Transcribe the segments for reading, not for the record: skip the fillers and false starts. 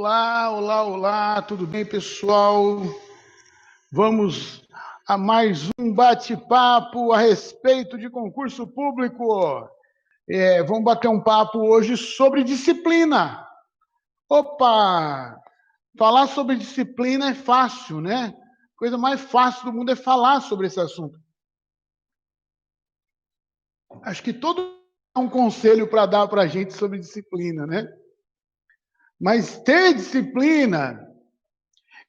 Olá, olá, olá, tudo bem, pessoal? Vamos a mais um bate-papo a respeito de concurso público. Vamos bater um papo hoje sobre disciplina. Opa! Falar sobre disciplina é fácil, né? A coisa mais fácil do mundo é falar sobre esse assunto. Acho que todo mundo tem um conselho para dar para a gente sobre disciplina, né? Mas ter disciplina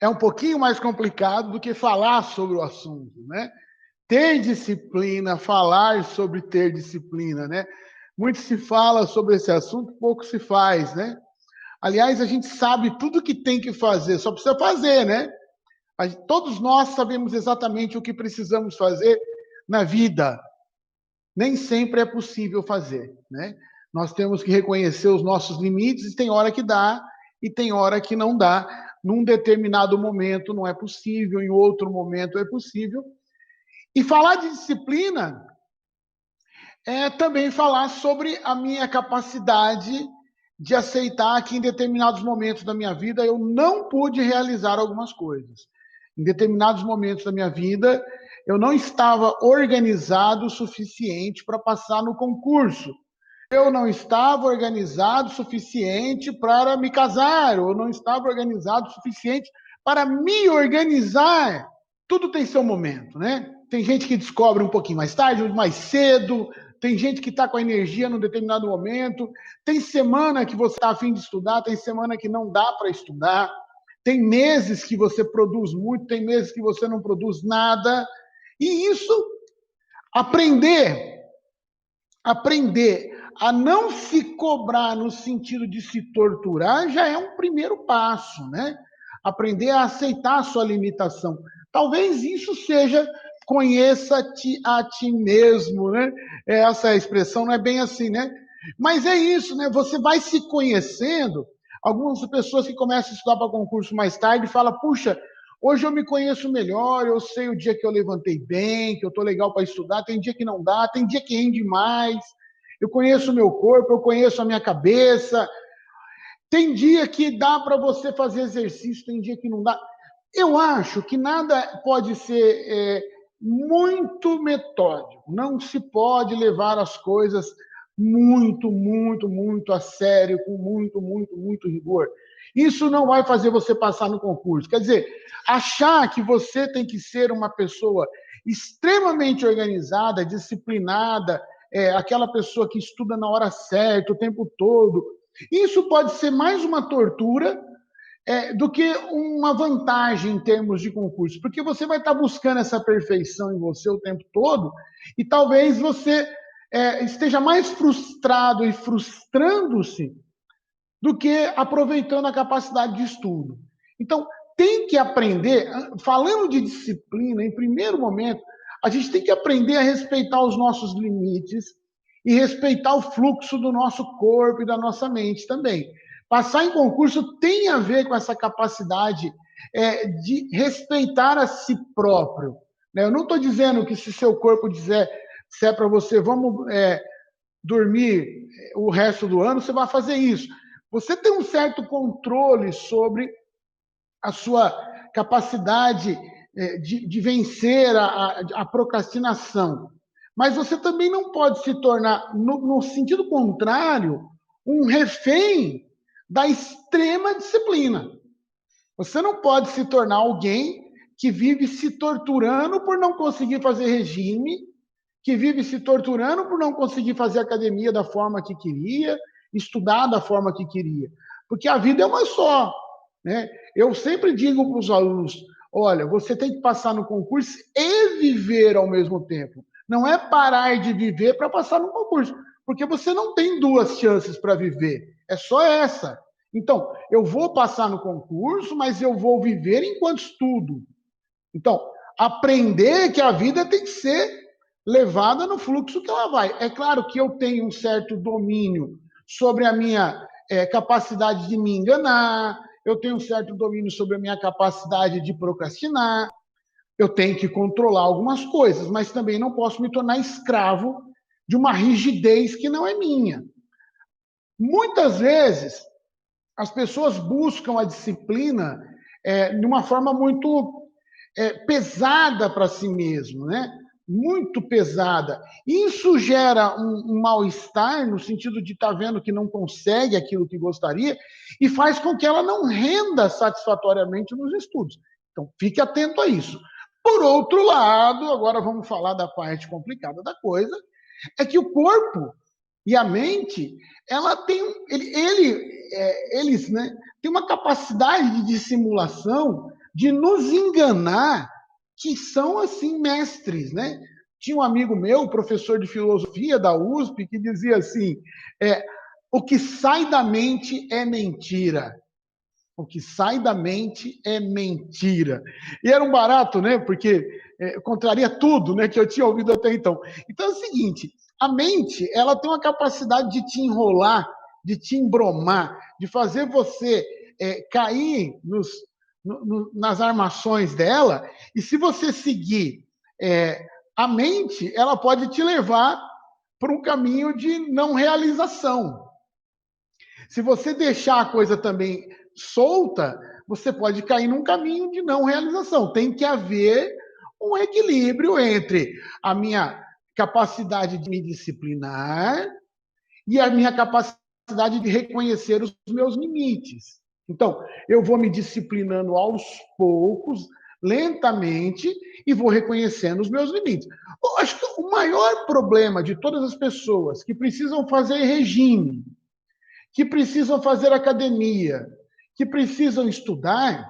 é um pouquinho mais complicado do que falar sobre o assunto, né? Ter disciplina, falar sobre ter disciplina, né? Muito se fala sobre esse assunto, pouco se faz, né? Aliás, a gente sabe tudo que tem que fazer, só precisa fazer, né? Todos nós sabemos exatamente o que precisamos fazer na vida. Nem sempre é possível fazer, né? Nós temos que reconhecer os nossos limites, e tem hora que dá e tem hora que não dá. Num determinado momento não é possível, em outro momento é possível. E falar de disciplina é também falar sobre a minha capacidade de aceitar que em determinados momentos da minha vida eu não pude realizar algumas coisas. Em determinados momentos da minha vida eu não estava organizado o suficiente para passar no concurso. Eu não estava organizado o suficiente para me casar, ou não estava organizado o suficiente para me organizar. Tudo tem seu momento, né? Tem gente que descobre um pouquinho mais tarde, mais cedo, tem gente que está com a energia num determinado momento, tem semana que você está a fim de estudar, tem semana que não dá para estudar, tem meses que você produz muito, tem meses que você não produz nada. E isso, aprender a não se cobrar no sentido de se torturar já é um primeiro passo, né? Aprender a aceitar a sua limitação. Talvez isso seja conheça-te a ti mesmo, né? Essa expressão não é bem assim, né? Mas é isso, né? Você vai se conhecendo. Algumas pessoas que começam a estudar para concurso mais tarde falam, puxa, hoje eu me conheço melhor, eu sei o dia que eu levantei bem, que eu estou legal para estudar, tem dia que não dá, tem dia que rende mais, eu conheço o meu corpo, eu conheço a minha cabeça, tem dia que dá para você fazer exercício, tem dia que não dá. Eu acho que nada pode ser muito metódico, não se pode levar as coisas muito a sério, com muito rigor. Isso não vai fazer você passar no concurso. Quer dizer, achar que você tem que ser uma pessoa extremamente organizada, disciplinada, aquela pessoa que estuda na hora certa, o tempo todo, isso pode ser mais uma tortura do que uma vantagem em termos de concurso, porque você vai estar buscando essa perfeição em você o tempo todo e talvez você esteja mais frustrado e frustrando-se do que aproveitando a capacidade de estudo. Então, tem que aprender, falando de disciplina, em primeiro momento, a gente tem que aprender a respeitar os nossos limites e respeitar o fluxo do nosso corpo e da nossa mente também. Passar em concurso tem a ver com essa capacidade de respeitar a si próprio. Eu não estou dizendo que se seu corpo dizer se é para você, vamos dormir o resto do ano, você vai fazer isso. Você tem um certo controle sobre a sua capacidade de vencer a procrastinação. Mas você também não pode se tornar, no sentido contrário, um refém da extrema disciplina. Você não pode se tornar alguém que vive se torturando por não conseguir fazer regime, que vive se torturando por não conseguir fazer academia da forma que queria, estudar da forma que queria. Porque a vida é uma só, né? Eu sempre digo para os alunos, olha, você tem que passar no concurso e viver ao mesmo tempo. Não é parar de viver para passar no concurso, porque você não tem duas chances para viver, é só essa. Então, eu vou passar no concurso, mas eu vou viver enquanto estudo. Então, aprender que a vida tem que ser levada no fluxo que ela vai. É claro que eu tenho um certo domínio sobre a minha capacidade de me enganar, eu tenho um certo domínio sobre a minha capacidade de procrastinar, eu tenho que controlar algumas coisas, mas também não posso me tornar escravo de uma rigidez que não é minha. Muitas vezes, as pessoas buscam a disciplina de uma forma muito pesada para si mesmo, né? Muito pesada. Isso gera um mal-estar no sentido de estar vendo que não consegue aquilo que gostaria e faz com que ela não renda satisfatoriamente nos estudos. Então, fique atento a isso. Por outro lado, agora vamos falar da parte complicada da coisa, é que o corpo e a mente, ela tem, eles, né, têm uma capacidade de dissimulação, de nos enganar, que são, assim, mestres, né? Tinha um amigo meu, professor de filosofia da USP, que dizia assim, o que sai da mente é mentira. O que sai da mente é mentira. E era um barato, né? Porque contraria tudo, né? Que eu tinha ouvido até então. Então é o seguinte: a mente, ela tem uma capacidade de te enrolar, de te embromar, de fazer você cair nas armações dela. E se você seguir a mente, ela pode te levar para um caminho de não realização. Se você deixar a coisa também solta, você pode cair num caminho de não realização. Tem que haver um equilíbrio entre a minha capacidade de me disciplinar e a minha capacidade de reconhecer os meus limites. Então, eu vou me disciplinando aos poucos, lentamente, e vou reconhecendo os meus limites. Eu acho que o maior problema de todas as pessoas que precisam fazer regime, que precisam fazer academia, que precisam estudar,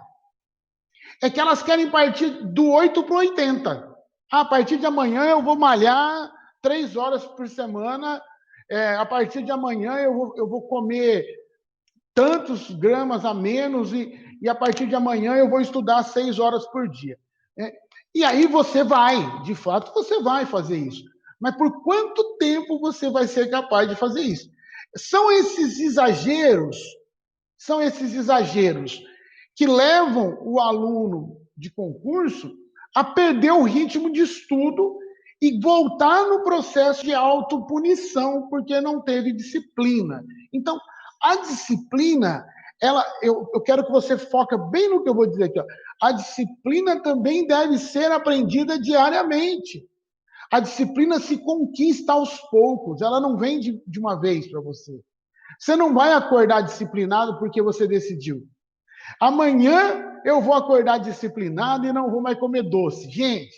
é que elas querem partir do 8 para o 80. A partir de amanhã eu vou malhar 3 horas por semana, a partir de amanhã eu vou comer tantos gramas a menos e a partir de amanhã eu vou estudar 6 horas por dia. E aí você vai, de fato, você vai fazer isso. Mas por quanto tempo você vai ser capaz de fazer isso? São esses exageros que levam o aluno de concurso a perder o ritmo de estudo e voltar no processo de autopunição porque não teve disciplina. Então, a disciplina, eu quero que você foque bem no que eu vou dizer aqui. Ó. A disciplina também deve ser aprendida diariamente. A disciplina se conquista aos poucos, ela não vem de uma vez para você. Você não vai acordar disciplinado porque você decidiu. Amanhã eu vou acordar disciplinado e não vou mais comer doce. Gente,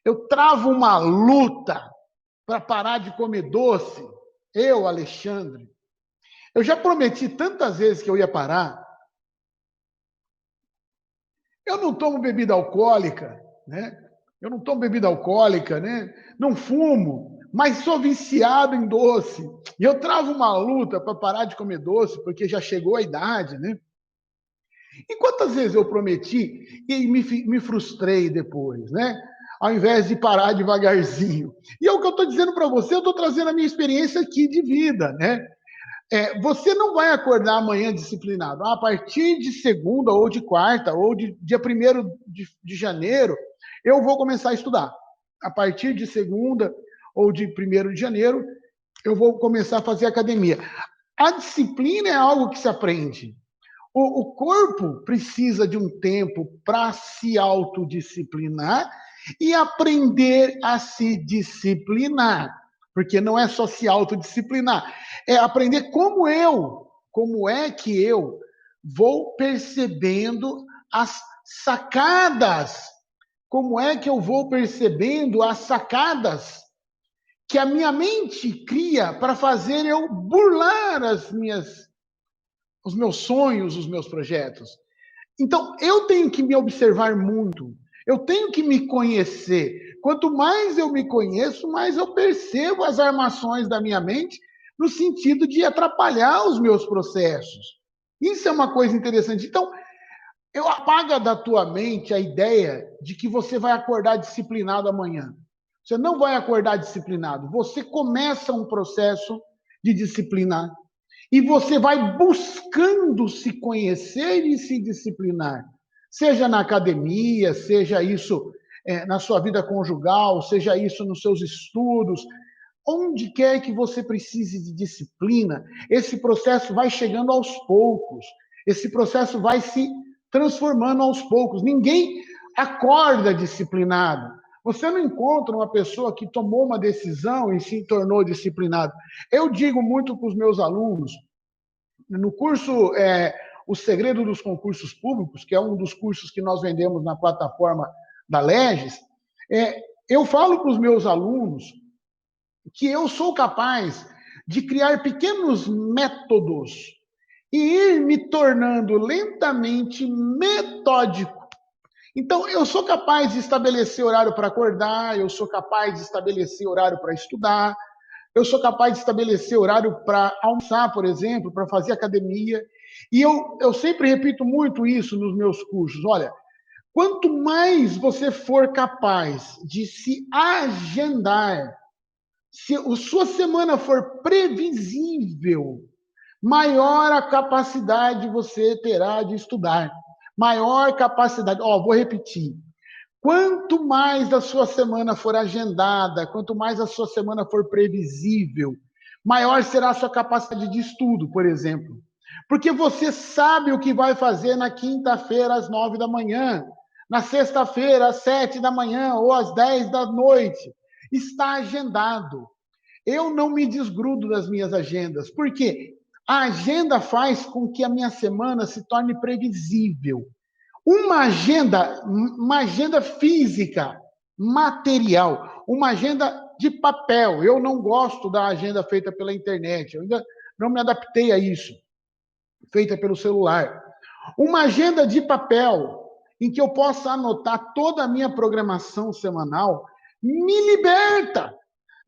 eu travo uma luta para parar de comer doce. Eu, Alexandre, eu já prometi tantas vezes que eu ia parar. Eu não tomo bebida alcoólica, né? Eu não tomo bebida alcoólica, né? Não fumo, mas sou viciado em doce. E eu travo uma luta para parar de comer doce, porque já chegou a idade, né? E quantas vezes eu prometi e me frustrei depois, né? Ao invés de parar devagarzinho. E é o que eu estou dizendo para você, eu estou trazendo a minha experiência aqui de vida, né? Você não vai acordar amanhã disciplinado. A partir de segunda, ou de quarta, ou de dia 1º de janeiro, eu vou começar a estudar. A partir de segunda ou de 1º de janeiro, eu vou começar a fazer academia. A disciplina é algo que se aprende. O corpo precisa de um tempo para se autodisciplinar e aprender a se disciplinar. Porque não é só se autodisciplinar, é aprender como é que eu vou percebendo as sacadas, como é que eu vou percebendo as sacadas que a minha mente cria para fazer eu burlar os meus sonhos, os meus projetos. Então, eu tenho que me observar muito, eu tenho que me conhecer. Quanto mais eu me conheço, mais eu percebo as armações da minha mente no sentido de atrapalhar os meus processos. Isso é uma coisa interessante. Então, eu apaga da tua mente a ideia de que você vai acordar disciplinado amanhã. Você não vai acordar disciplinado. Você começa um processo de disciplinar e você vai buscando se conhecer e se disciplinar. Seja na academia, seja isso na sua vida conjugal, seja isso nos seus estudos. onde quer que você precise de disciplina, esse processo vai chegando aos poucos. Esse processo vai se transformando aos poucos. Ninguém acorda disciplinado. Você não encontra uma pessoa que tomou uma decisão e se tornou disciplinado. Eu digo muito para os meus alunos, no curso O Segredo dos Concursos Públicos, que é um dos cursos que nós vendemos na plataforma da Legis, eu falo para os meus alunos que eu sou capaz de criar pequenos métodos e ir me tornando lentamente metódico. Então, eu sou capaz de estabelecer horário para acordar, eu sou capaz de estabelecer horário para estudar, eu sou capaz de estabelecer horário para almoçar, por exemplo, para fazer academia. E eu sempre repito muito isso nos meus cursos. Olha, quanto mais você for capaz de se agendar, se a sua semana for previsível, maior a capacidade você terá de estudar. Maior capacidade. Vou repetir. Quanto mais a sua semana for agendada, quanto mais a sua semana for previsível, maior será a sua capacidade de estudo, por exemplo. Porque você sabe o que vai fazer na quinta-feira às 9 da manhã, na sexta-feira às 7 da manhã ou às 10 da noite. Está agendado. Eu não me desgrudo das minhas agendas. Por quê? A agenda faz com que a minha semana se torne previsível. Uma agenda física, material, uma agenda de papel. Eu não gosto da agenda feita pela internet, eu ainda não me adaptei a isso, feita pelo celular. Uma agenda de papel, em que eu possa anotar toda a minha programação semanal, me liberta,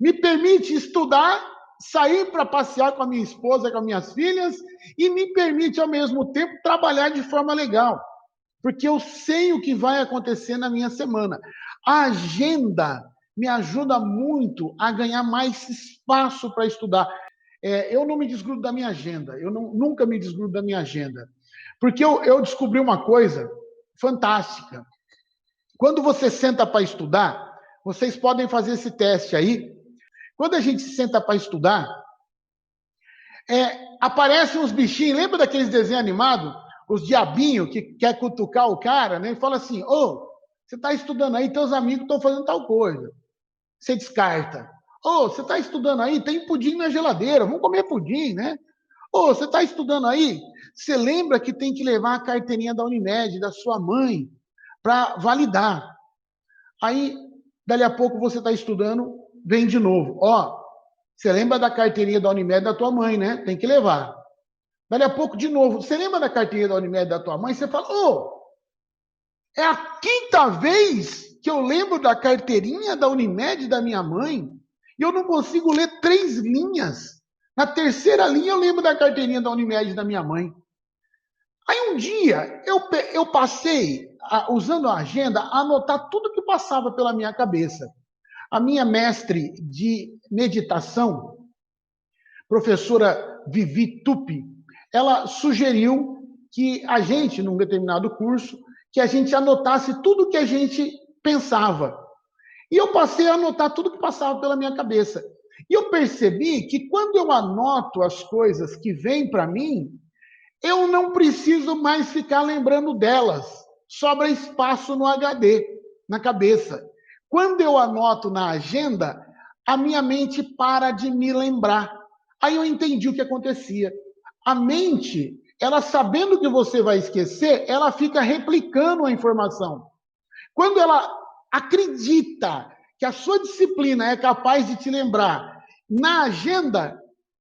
me permite estudar, sair para passear com a minha esposa, com as minhas filhas, e me permite, ao mesmo tempo, trabalhar de forma legal. Porque eu sei o que vai acontecer na minha semana. A agenda me ajuda muito a ganhar mais espaço para estudar. Eu não me desgrudo da minha agenda. Eu nunca me desgrudo da minha agenda. Porque eu descobri uma coisa fantástica. Quando você senta para estudar, vocês podem fazer esse teste aí. Quando a gente senta para estudar, aparecem uns bichinhos. Lembra daqueles desenhos animados? Os diabinhos que quer cutucar o cara, né? E fala assim, você está estudando aí, teus amigos estão fazendo tal coisa. Você descarta. Você está estudando aí, tem pudim na geladeira, vamos comer pudim, né? Você está estudando aí, você lembra que tem que levar a carteirinha da Unimed, da sua mãe, para validar. Aí, dali a pouco você está estudando, vem de novo. Você lembra da carteirinha da Unimed da tua mãe, né? Tem que levar. Dali a pouco, de novo, você lembra da carteirinha da Unimed da tua mãe? Você fala, é a quinta vez que eu lembro da carteirinha da Unimed da minha mãe e eu não consigo ler 3 linhas. Na terceira linha eu lembro da carteirinha da Unimed da minha mãe. Aí um dia eu passei, usando a agenda, a anotar tudo que passava pela minha cabeça. A minha mestre de meditação, professora Vivi Tupi, ela sugeriu que a gente, num determinado curso, que a gente anotasse tudo que a gente pensava. E eu passei a anotar tudo que passava pela minha cabeça. E eu percebi que quando eu anoto as coisas que vêm para mim, eu não preciso mais ficar lembrando delas. Sobra espaço no HD, na cabeça. Quando eu anoto na agenda, a minha mente para de me lembrar. Aí eu entendi o que acontecia. A mente, ela sabendo que você vai esquecer, ela fica replicando a informação. Quando ela acredita que a sua disciplina é capaz de te lembrar, na agenda,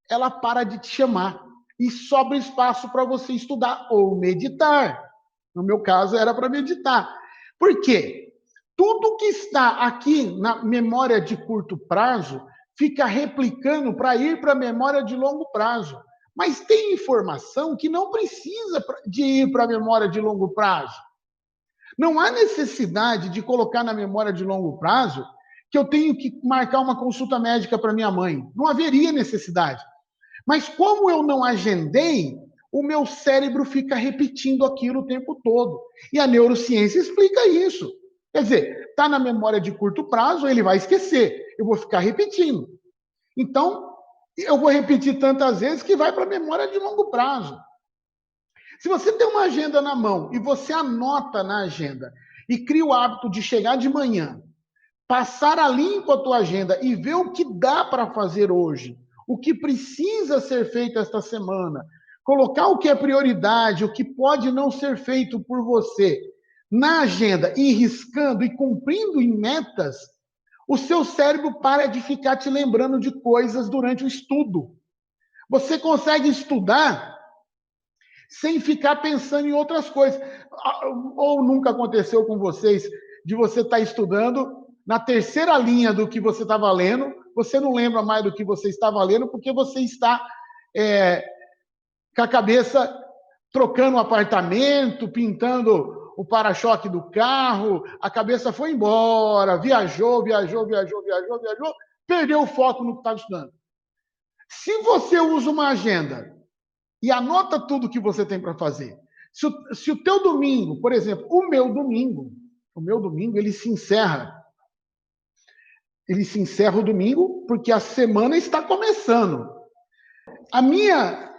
ela para de te chamar e sobra espaço para você estudar ou meditar. No meu caso, era para meditar. Por quê? Tudo que está aqui na memória de curto prazo fica replicando para ir para a memória de longo prazo. Mas tem informação que não precisa de ir para a memória de longo prazo. Não há necessidade de colocar na memória de longo prazo que eu tenho que marcar uma consulta médica para minha mãe. Não haveria necessidade. Mas como eu não agendei, o meu cérebro fica repetindo aquilo o tempo todo. E a neurociência explica isso. Quer dizer, está na memória de curto prazo, ele vai esquecer. Eu vou ficar repetindo. Então, eu vou repetir tantas vezes que vai para a memória de longo prazo. Se você tem uma agenda na mão e você anota na agenda e cria o hábito de chegar de manhã, passar a limpo a tua agenda e ver o que dá para fazer hoje, o que precisa ser feito esta semana, colocar o que é prioridade, o que pode não ser feito por você na agenda, e riscando e cumprindo em metas, o seu cérebro para de ficar te lembrando de coisas durante o estudo. Você consegue estudar sem ficar pensando em outras coisas. Ou nunca aconteceu com vocês de você estar estudando na terceira linha do que você estava lendo, você não lembra mais do que você estava lendo, porque você está com a cabeça trocando o apartamento, pintando o para-choque do carro, a cabeça foi embora, viajou, perdeu o foco no que estava estudando. Se você usa uma agenda e anota tudo que você tem para fazer, se o teu domingo, por exemplo, o meu domingo, ele se encerra o domingo porque a semana está começando. A minha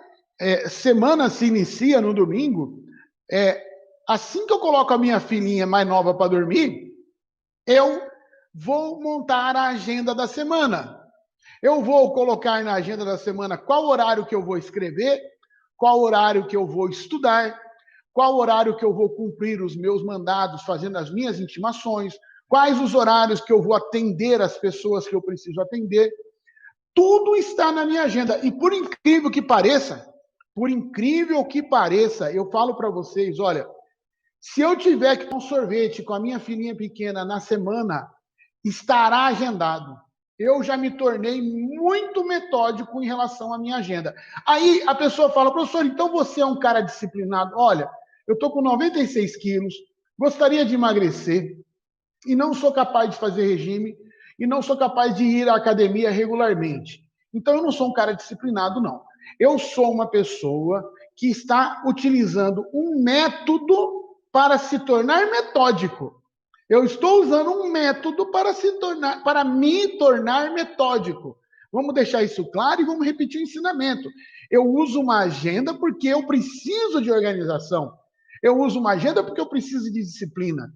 semana se inicia no domingo, assim que eu coloco a minha filhinha mais nova para dormir, eu vou montar a agenda da semana. Eu vou colocar na agenda da semana qual horário que eu vou escrever, qual horário que eu vou estudar, qual horário que eu vou cumprir os meus mandados, fazendo as minhas intimações, quais os horários que eu vou atender as pessoas que eu preciso atender. Tudo está na minha agenda. E por incrível que pareça, eu falo para vocês, olha, se eu tiver que tomar um sorvete com a minha filhinha pequena na semana, estará agendado. Eu já me tornei muito metódico em relação à minha agenda. Aí a pessoa fala, professor, então você é um cara disciplinado. Olha, eu estou com 96 quilos, gostaria de emagrecer e não sou capaz de fazer regime e não sou capaz de ir à academia regularmente. Então eu não sou um cara disciplinado, não. Eu sou uma pessoa que está utilizando um método para se tornar metódico. Eu estou usando um método para me tornar metódico. Vamos deixar isso claro e vamos repetir o ensinamento. Eu uso uma agenda porque eu preciso de organização. Eu uso uma agenda porque eu preciso de disciplina.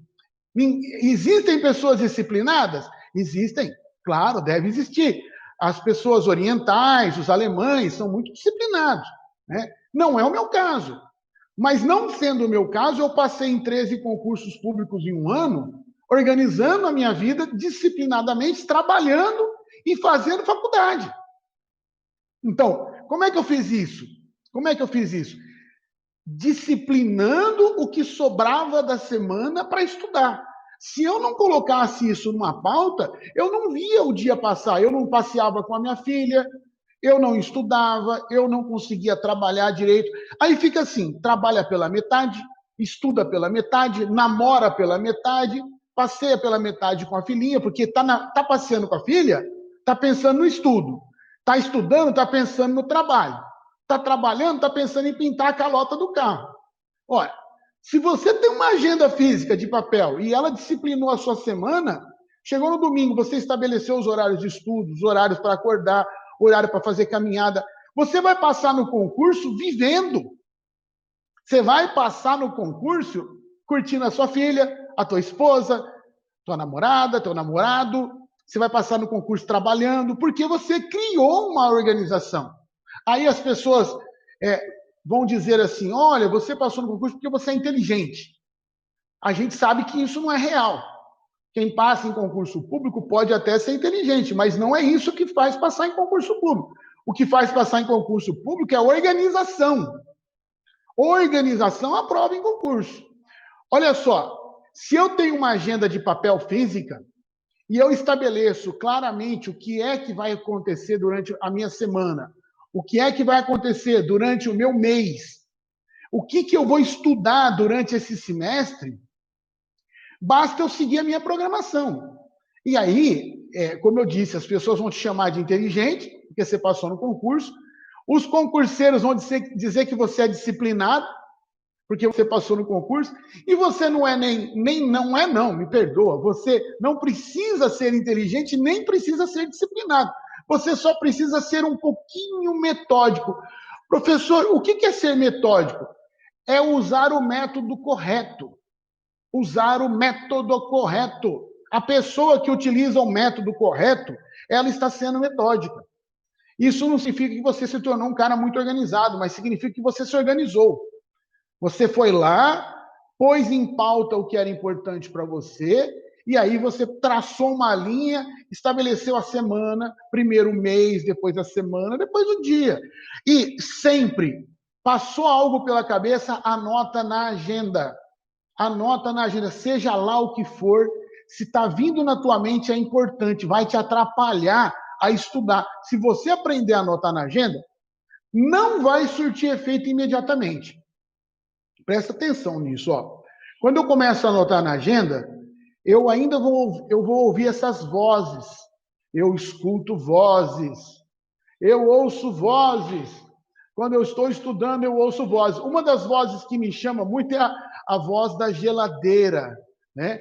Existem pessoas disciplinadas? Existem, claro, deve existir. As pessoas orientais, os alemães, são muito disciplinados, né? Não é o meu caso. Mas não sendo o meu caso, eu passei em 13 concursos públicos em um ano, organizando a minha vida disciplinadamente, trabalhando e fazendo faculdade. Então, como é que eu fiz isso? Disciplinando o que sobrava da semana para estudar. Se eu não colocasse isso numa pauta, eu não via o dia passar, eu não passeava com a minha filha, eu não estudava, eu não conseguia trabalhar direito. Aí fica assim, trabalha pela metade, estuda pela metade, namora pela metade, passeia pela metade com a filhinha, porque tá passeando com a filha, tá pensando no estudo. Tá estudando, tá pensando no trabalho. Tá trabalhando, tá pensando em pintar a calota do carro. Olha, se você tem uma agenda física de papel e ela disciplinou a sua semana, chegou no domingo, você estabeleceu os horários de estudo, os horários para acordar, horário para fazer caminhada. Você vai passar no concurso vivendo. Você vai passar no concurso curtindo a sua filha, a tua esposa, tua namorada, teu namorado. Você vai passar no concurso trabalhando, porque você criou uma organização. Aí as pessoas vão dizer assim, olha, você passou no concurso porque você é inteligente. A gente sabe que isso não é real. Quem passa em concurso público pode até ser inteligente, mas não é isso que faz passar em concurso público. O que faz passar em concurso público é organização. Organização aprova em concurso. Olha só, se eu tenho uma agenda de papel física e eu estabeleço claramente o que é que vai acontecer durante a minha semana, o que é que vai acontecer durante o meu mês, o que eu vou estudar durante esse semestre, basta eu seguir a minha programação. E aí, como eu disse, as pessoas vão te chamar de inteligente, porque você passou no concurso. Os concurseiros vão dizer que você é disciplinado, porque você passou no concurso. E você não é me perdoa. Você não precisa ser inteligente, nem precisa ser disciplinado. Você só precisa ser um pouquinho metódico. Professor, o que é ser metódico? É usar o método correto. Usar o método correto. A pessoa que utiliza o método correto, ela está sendo metódica. Isso não significa que você se tornou um cara muito organizado, mas significa que você se organizou. Você foi lá, pôs em pauta o que era importante para você, e aí você traçou uma linha, estabeleceu a semana, primeiro o mês, depois a semana, depois o dia. E sempre passou algo pela cabeça, anota na agenda. Anota na agenda, seja lá o que for, se está vindo na tua mente é importante, vai te atrapalhar a estudar. Se você aprender a anotar na agenda, não vai surtir efeito imediatamente. Presta atenção nisso, ó. Quando eu começo a anotar na agenda, eu vou ouvir essas vozes. Eu escuto vozes. Eu ouço vozes. Quando eu estou estudando, eu ouço vozes. Uma das vozes que me chama muito é a voz da geladeira, né?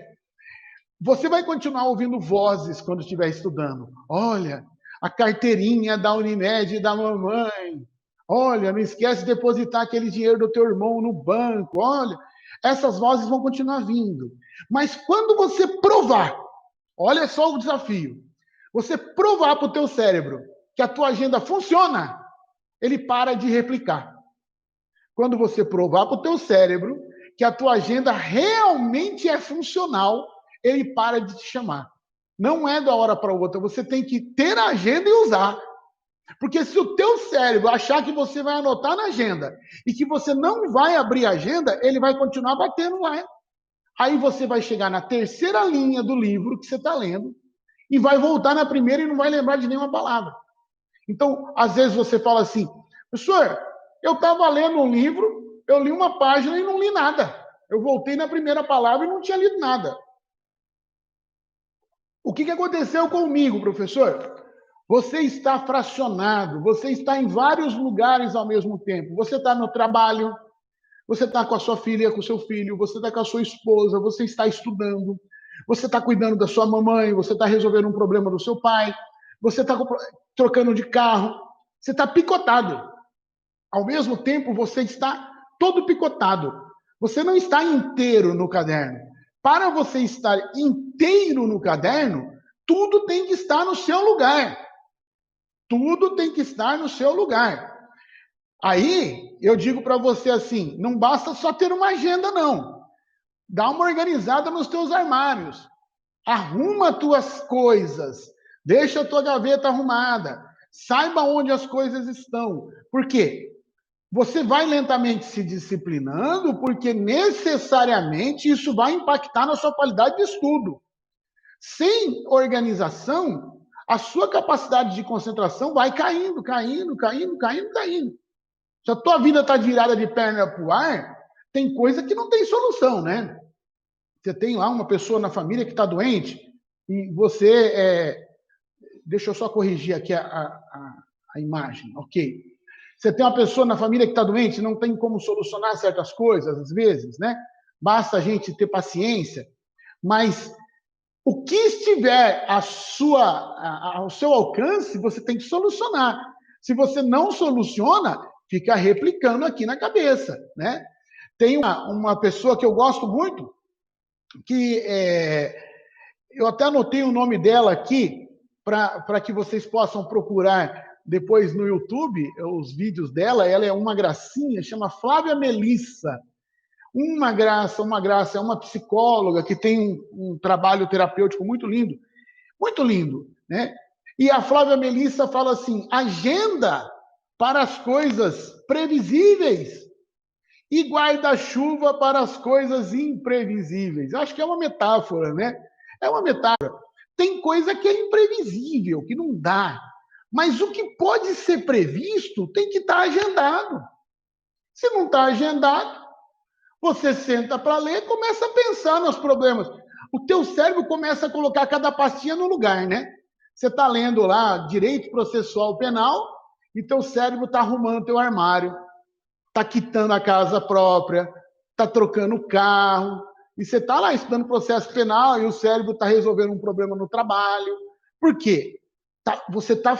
Você vai continuar ouvindo vozes quando estiver estudando. Olha, a carteirinha da Unimed da mamãe. Olha, não esquece de depositar aquele dinheiro do teu irmão no banco. Olha, essas vozes vão continuar vindo. Mas quando você provar, olha só o desafio. Você provar para o teu cérebro que a tua agenda funciona, ele para de replicar. Quando você provar para o teu cérebro que a tua agenda realmente é funcional, ele para de te chamar. Não é da hora para outra. Você tem que ter a agenda e usar. Porque se o teu cérebro achar que você vai anotar na agenda e que você não vai abrir a agenda, ele vai continuar batendo lá. Aí você vai chegar na terceira linha do livro que você está lendo e vai voltar na primeira e não vai lembrar de nenhuma palavra. Então, às vezes você fala assim, professor, eu estava lendo um livro, eu li uma página e não li nada. Eu voltei na primeira palavra e não tinha lido nada. O que aconteceu comigo, professor? Você está fracionado, você está em vários lugares ao mesmo tempo. Você está no trabalho, você está com a sua filha, com o seu filho, você está com a sua esposa, você está estudando, você está cuidando da sua mamãe, você está resolvendo um problema do seu pai, você está trocando de carro, você está picotado. Ao mesmo tempo, você está todo picotado. Você não está inteiro no caderno. Para você estar inteiro no caderno, tudo tem que estar no seu lugar. Tudo tem que estar no seu lugar. Aí, eu digo para você assim, não basta só ter uma agenda, não. Dá uma organizada nos teus armários. Arruma tuas coisas. Deixa a tua gaveta arrumada. Saiba onde as coisas estão. Por quê? Você vai lentamente se disciplinando, porque necessariamente isso vai impactar na sua qualidade de estudo. Sem organização, a sua capacidade de concentração vai caindo. Se a tua vida está virada de perna para o ar, tem coisa que não tem solução, né? Você tem lá uma pessoa na família que está doente e você... Deixa eu só corrigir aqui a imagem, ok? Você tem uma pessoa na família que está doente, não tem como solucionar certas coisas, às vezes, né? Basta a gente ter paciência, mas o que estiver ao seu alcance, você tem que solucionar. Se você não soluciona, fica replicando aqui na cabeça, né? Tem uma pessoa que eu gosto muito, que eu até anotei o nome dela aqui, para que vocês possam procurar depois no YouTube os vídeos dela. Ela é uma gracinha, chama Flávia Melissa. Uma graça, é uma psicóloga que tem um trabalho terapêutico muito lindo, né? E a Flávia Melissa fala assim, agenda para as coisas previsíveis e guarda-chuva para as coisas imprevisíveis. Acho que é uma metáfora, né? É uma metáfora. Tem coisa que é imprevisível, que não dá. Mas o que pode ser previsto tem que estar agendado. Se não está agendado, você senta para ler, começa a pensar nos problemas. O teu cérebro começa a colocar cada pastinha no lugar, né? Você está lendo lá Direito Processual Penal e teu cérebro está arrumando teu armário, está quitando a casa própria, está trocando o carro, e você está lá estudando processo penal e o cérebro está resolvendo um problema no trabalho. Por quê? você está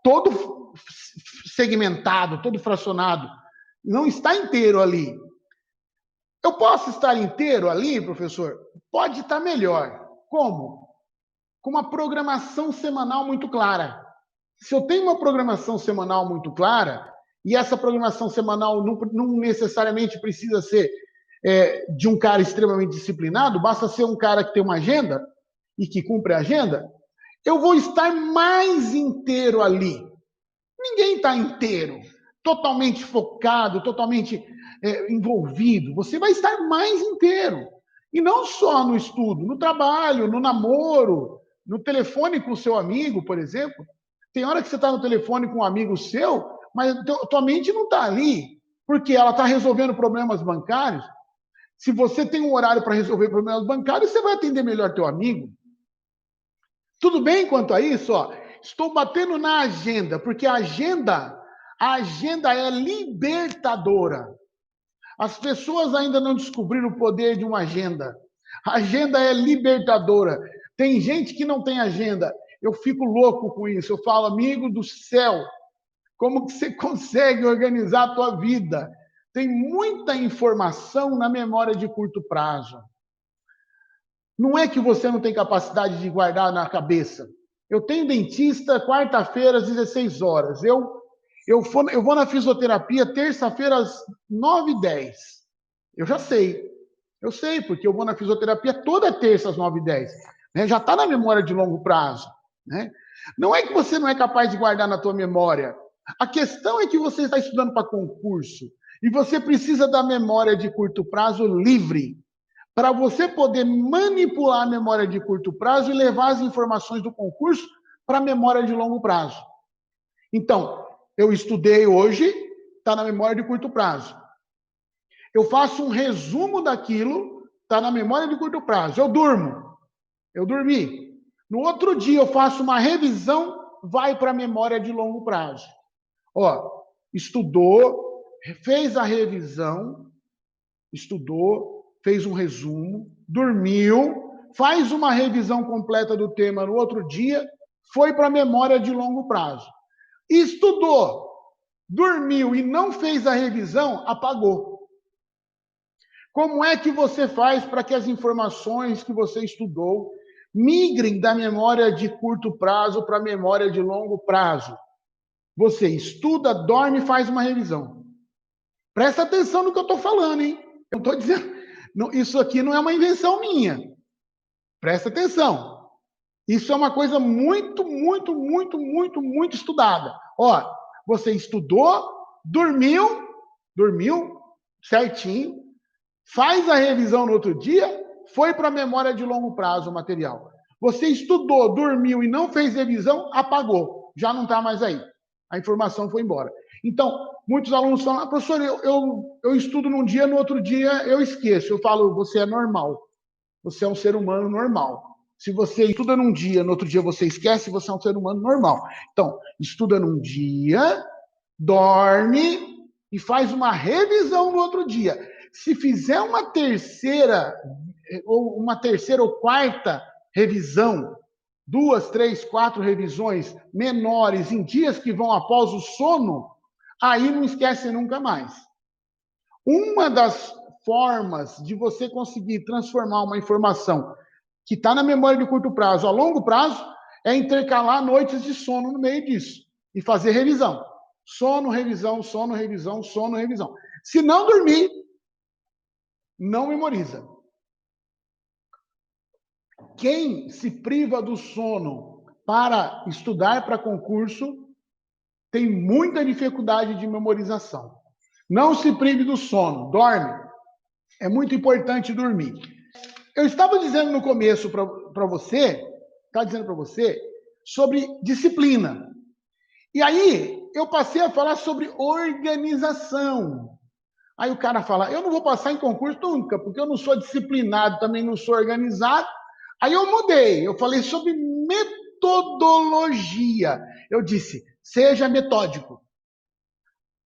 todo segmentado, todo fracionado. Não está inteiro ali. Eu posso estar inteiro ali, professor? Pode estar melhor. Como? Com uma programação semanal muito clara. Se eu tenho uma programação semanal muito clara, e essa programação semanal não necessariamente precisa ser de um cara extremamente disciplinado, basta ser um cara que tem uma agenda e que cumpre a agenda, eu vou estar mais inteiro ali. Ninguém está inteiro, totalmente focado, totalmente envolvido. Você vai estar mais inteiro. E não só no estudo, no trabalho, no namoro, no telefone com o seu amigo, por exemplo. Tem hora que você está no telefone com um amigo seu, mas tua mente não está ali, porque ela está resolvendo problemas bancários. Se você tem um horário para resolver problemas bancários, você vai atender melhor teu amigo. Tudo bem quanto a isso? Ó, estou batendo na agenda, porque a agenda é libertadora. As pessoas ainda não descobriram o poder de uma agenda. A agenda é libertadora. Tem gente que não tem agenda. Eu fico louco com isso. Eu falo, amigo do céu, como que você consegue organizar a tua vida? Tem muita informação na memória de curto prazo. Não é que você não tem capacidade de guardar na cabeça. Eu tenho dentista quarta-feira às 16 horas. Eu vou na fisioterapia terça-feira às 9h10. Eu já sei. Eu sei, porque eu vou na fisioterapia toda terça às 9h10. Né? Já está na memória de longo prazo. Né? Não é que você não é capaz de guardar na tua memória. A questão é que você está estudando para concurso e você precisa da memória de curto prazo livre para você poder manipular a memória de curto prazo e levar as informações do concurso para a memória de longo prazo. Então, eu estudei hoje, está na memória de curto prazo. Eu faço um resumo daquilo, está na memória de curto prazo. Eu durmo, eu dormi. No outro dia eu faço uma revisão, vai para a memória de longo prazo. Ó, estudou, fez a revisão, estudou, fez um resumo, dormiu, faz uma revisão completa do tema no outro dia, foi para a memória de longo prazo. Estudou, dormiu e não fez a revisão, apagou. Como é que você faz para que as informações que você estudou migrem da memória de curto prazo para a memória de longo prazo? Você estuda, dorme e faz uma revisão. Presta atenção no que eu estou falando, hein? Eu estou dizendo, não, isso aqui não é uma invenção minha. Presta atenção. Isso é uma coisa muito, muito, muito, muito, muito estudada. Ó, você estudou, dormiu certinho, faz a revisão no outro dia, foi para a memória de longo prazo o material. Você estudou, dormiu e não fez revisão, apagou. Já não está mais aí. A informação foi embora. Então, muitos alunos falam, professor, eu estudo num dia, no outro dia eu esqueço. Eu falo, você é normal. Você é um ser humano normal. Se você estuda num dia, no outro dia você esquece, você é um ser humano normal. Então, estuda num dia, dorme e faz uma revisão no outro dia. Se fizer uma terceira ou quarta revisão, 2, 3, 4 revisões menores em dias que vão após o sono, aí não esquece nunca mais. Uma das formas de você conseguir transformar uma informação que está na memória de curto prazo a longo prazo é intercalar noites de sono no meio disso e fazer revisão. Sono, revisão, sono, revisão, sono, revisão. Se não dormir, não memoriza. Quem se priva do sono para estudar para concurso tem muita dificuldade de memorização. Não se prive do sono, dorme. É muito importante dormir. Eu estava dizendo no começo para você, sobre disciplina. E aí eu passei a falar sobre organização. Aí o cara fala, eu não vou passar em concurso nunca, porque eu não sou disciplinado, também não sou organizado. Aí eu mudei, eu falei sobre metodologia. Eu disse, seja metódico.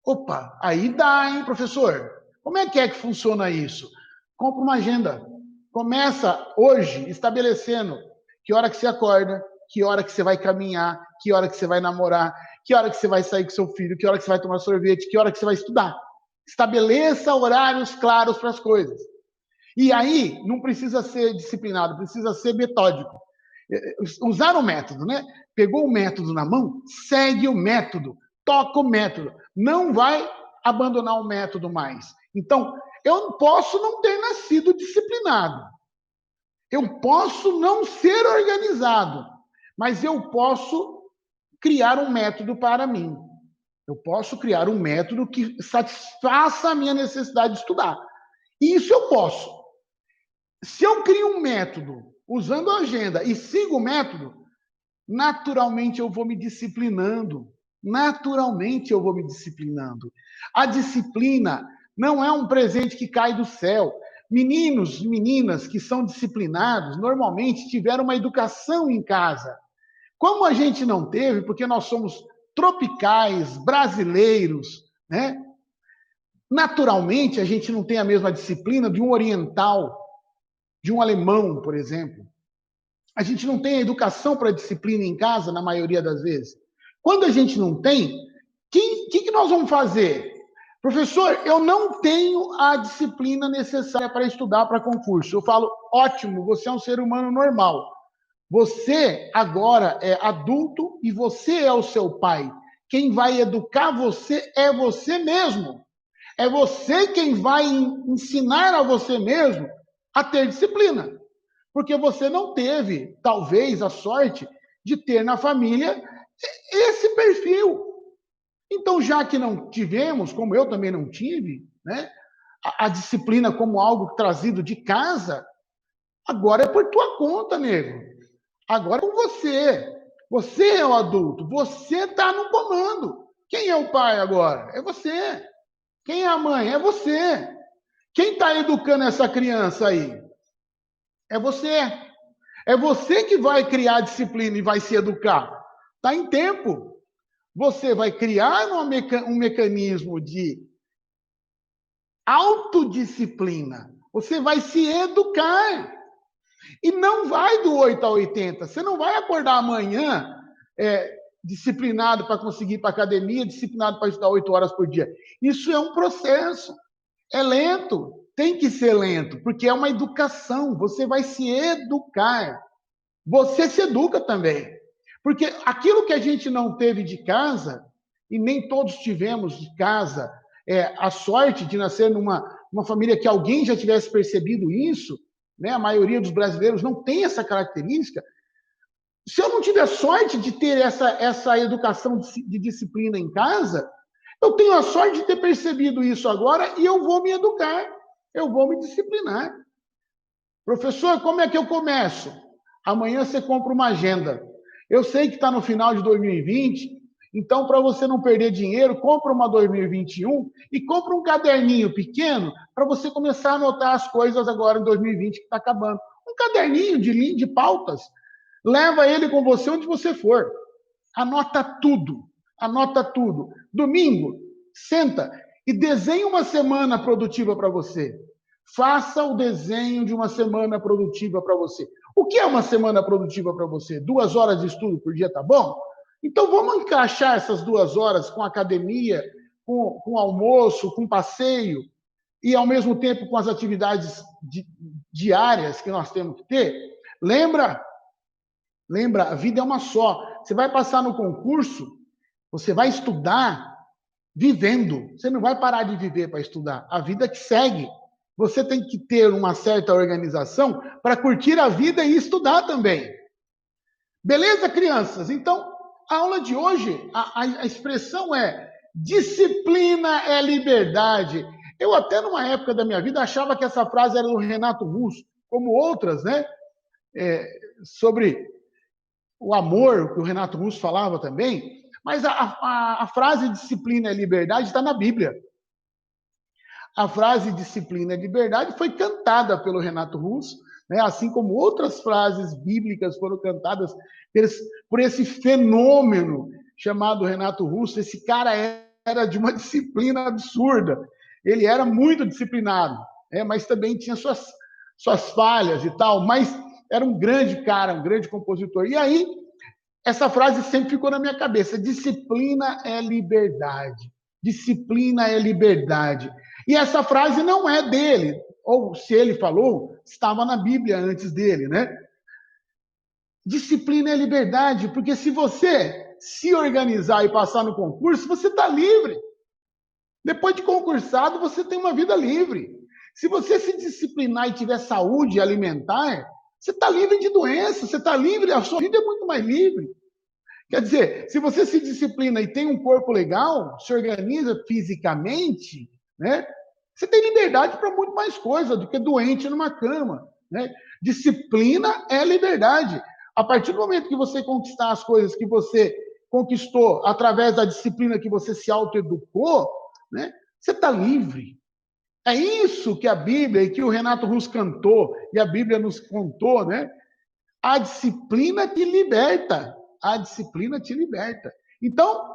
Opa, aí dá, hein, professor? Como é que funciona isso? Compra uma agenda. Começa hoje estabelecendo que hora que você acorda, que hora que você vai caminhar, que hora que você vai namorar, que hora que você vai sair com seu filho, que hora que você vai tomar sorvete, que hora que você vai estudar. Estabeleça horários claros para as coisas. E aí, não precisa ser disciplinado, precisa ser metódico. Usar o método, né? Pegou o método na mão, segue o método, toca o método. Não vai abandonar o método mais. Então, eu posso não ter nascido disciplinado. Eu posso não ser organizado, mas eu posso criar um método para mim. Eu posso criar um método que satisfaça a minha necessidade de estudar. Isso eu posso. Se eu crio um método usando a agenda e sigo o método, naturalmente eu vou me disciplinando. Naturalmente eu vou me disciplinando. A disciplina não é um presente que cai do céu. Meninos e meninas que são disciplinados normalmente tiveram uma educação em casa. Como a gente não teve, porque nós somos tropicais, brasileiros, né? Naturalmente a gente não tem a mesma disciplina de um oriental, de um alemão, por exemplo. A gente não tem a educação para disciplina em casa, na maioria das vezes. Quando a gente não tem, o que nós vamos fazer? Professor, eu não tenho a disciplina necessária para estudar para concurso. Eu falo, ótimo, você é um ser humano normal. Você agora é adulto e você é o seu pai. Quem vai educar você é você mesmo. É você quem vai ensinar a você mesmo a ter disciplina. Porque você não teve, talvez, a sorte de ter na família esse perfil. Então, já que não tivemos, como eu também não tive, né, a disciplina como algo trazido de casa, agora é por tua conta, nego. Agora é com você. Você é o adulto. Você está no comando. Quem é o pai agora? É você. Quem é a mãe? É você. Quem está educando essa criança aí? É você. É você que vai criar a disciplina e vai se educar. Está em tempo. Você vai criar um mecanismo de autodisciplina. Você vai se educar. E não vai do 8 a 80. Você não vai acordar amanhã disciplinado para conseguir ir para a academia, disciplinado para estudar 8 horas por dia. Isso é um processo. É lento. Tem que ser lento, porque é uma educação. Você vai se educar. Você se educa também. Porque aquilo que a gente não teve de casa, e nem todos tivemos de casa, a sorte de nascer numa família que alguém já tivesse percebido isso, né? A maioria dos brasileiros não tem essa característica. Se eu não tiver sorte de ter essa educação de disciplina em casa, eu tenho a sorte de ter percebido isso agora e eu vou me educar, eu vou me disciplinar. Professor, como é que eu começo? Amanhã você compra uma agenda. Eu sei que está no final de 2020, então, para você não perder dinheiro, compra uma 2021 e compra um caderninho pequeno para você começar a anotar as coisas agora em 2020 que está acabando. Um caderninho de pautas. Leva ele com você onde você for. Anota tudo. Anota tudo. Domingo, senta e desenha uma semana produtiva para você. Faça o desenho de uma semana produtiva para você. O que é uma semana produtiva para você? 2 horas de estudo por dia, tá bom? Então, vamos encaixar essas 2 horas com academia, com almoço, com passeio, e, ao mesmo tempo, com as atividades diárias que nós temos que ter. Lembra, a vida é uma só. Você vai passar no concurso, você vai estudar vivendo. Você não vai parar de viver para estudar. A vida que segue. Você tem que ter uma certa organização para curtir a vida e estudar também. Beleza, crianças? Então, a aula de hoje, a expressão é disciplina é liberdade. Eu até numa época da minha vida achava que essa frase era do Renato Russo, como outras, né? Sobre o amor, que o Renato Russo falava também. Mas a frase disciplina é liberdade está na Bíblia. A frase disciplina é liberdade foi cantada pelo Renato Russo, né? Assim como outras frases bíblicas foram cantadas por esse fenômeno chamado Renato Russo. Esse cara era de uma disciplina absurda. Ele era muito disciplinado, mas também tinha suas falhas e tal, mas era um grande cara, um grande compositor. E aí, Essa frase sempre ficou na minha cabeça. Disciplina é liberdade. Disciplina é liberdade. E essa frase não é dele. Ou se ele falou, estava na Bíblia antes dele, né? Disciplina é liberdade, porque se você se organizar e passar no concurso, você está livre. Depois de concursado, você tem uma vida livre. Se você se disciplinar e tiver saúde alimentar, você está livre de doença, você está livre, a sua vida é muito mais livre. Quer dizer, se você se disciplina e tem um corpo legal, se organiza fisicamente, né? Você tem liberdade para muito mais coisa do que doente numa cama, né? Disciplina é liberdade. A partir do momento que você conquistar as coisas que você conquistou através da disciplina que você se autoeducou, né? Você está livre. É isso que a Bíblia e que o Renato Russo cantou e a Bíblia nos contou, né? A disciplina te liberta. A disciplina te liberta. Então,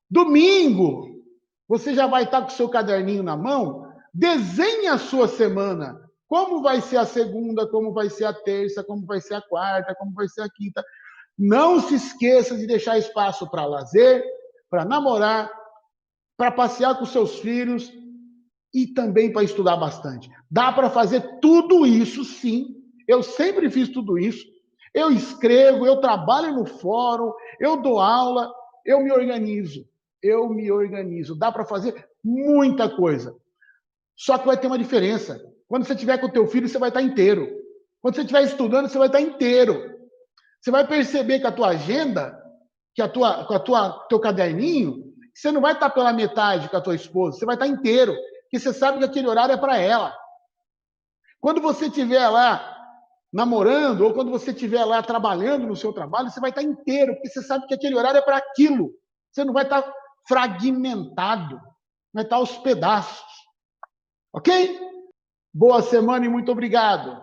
domingo, você já vai estar com o seu caderninho na mão, desenhe a sua semana. Como vai ser a segunda, como vai ser a terça, como vai ser a quarta, como vai ser a quinta. Não se esqueça de deixar espaço para lazer, para namorar, para passear com seus filhos e também para estudar bastante. Dá para fazer tudo isso, sim. Eu sempre fiz tudo isso. Eu escrevo, eu trabalho no fórum, eu dou aula, eu me organizo. Eu me organizo. Dá para fazer muita coisa. Só que vai ter uma diferença. Quando você estiver com o teu filho, você vai estar inteiro. Quando você estiver estudando, você vai estar inteiro. Você vai perceber que a tua agenda, que teu caderninho, você não vai estar pela metade com a tua esposa, você vai estar inteiro, porque você sabe que aquele horário é para ela. Quando você estiver lá namorando, ou quando você estiver lá trabalhando no seu trabalho, você vai estar inteiro, porque você sabe que aquele horário é para aquilo. Você não vai estar fragmentado, vai estar aos pedaços. Ok? Boa semana e muito obrigado.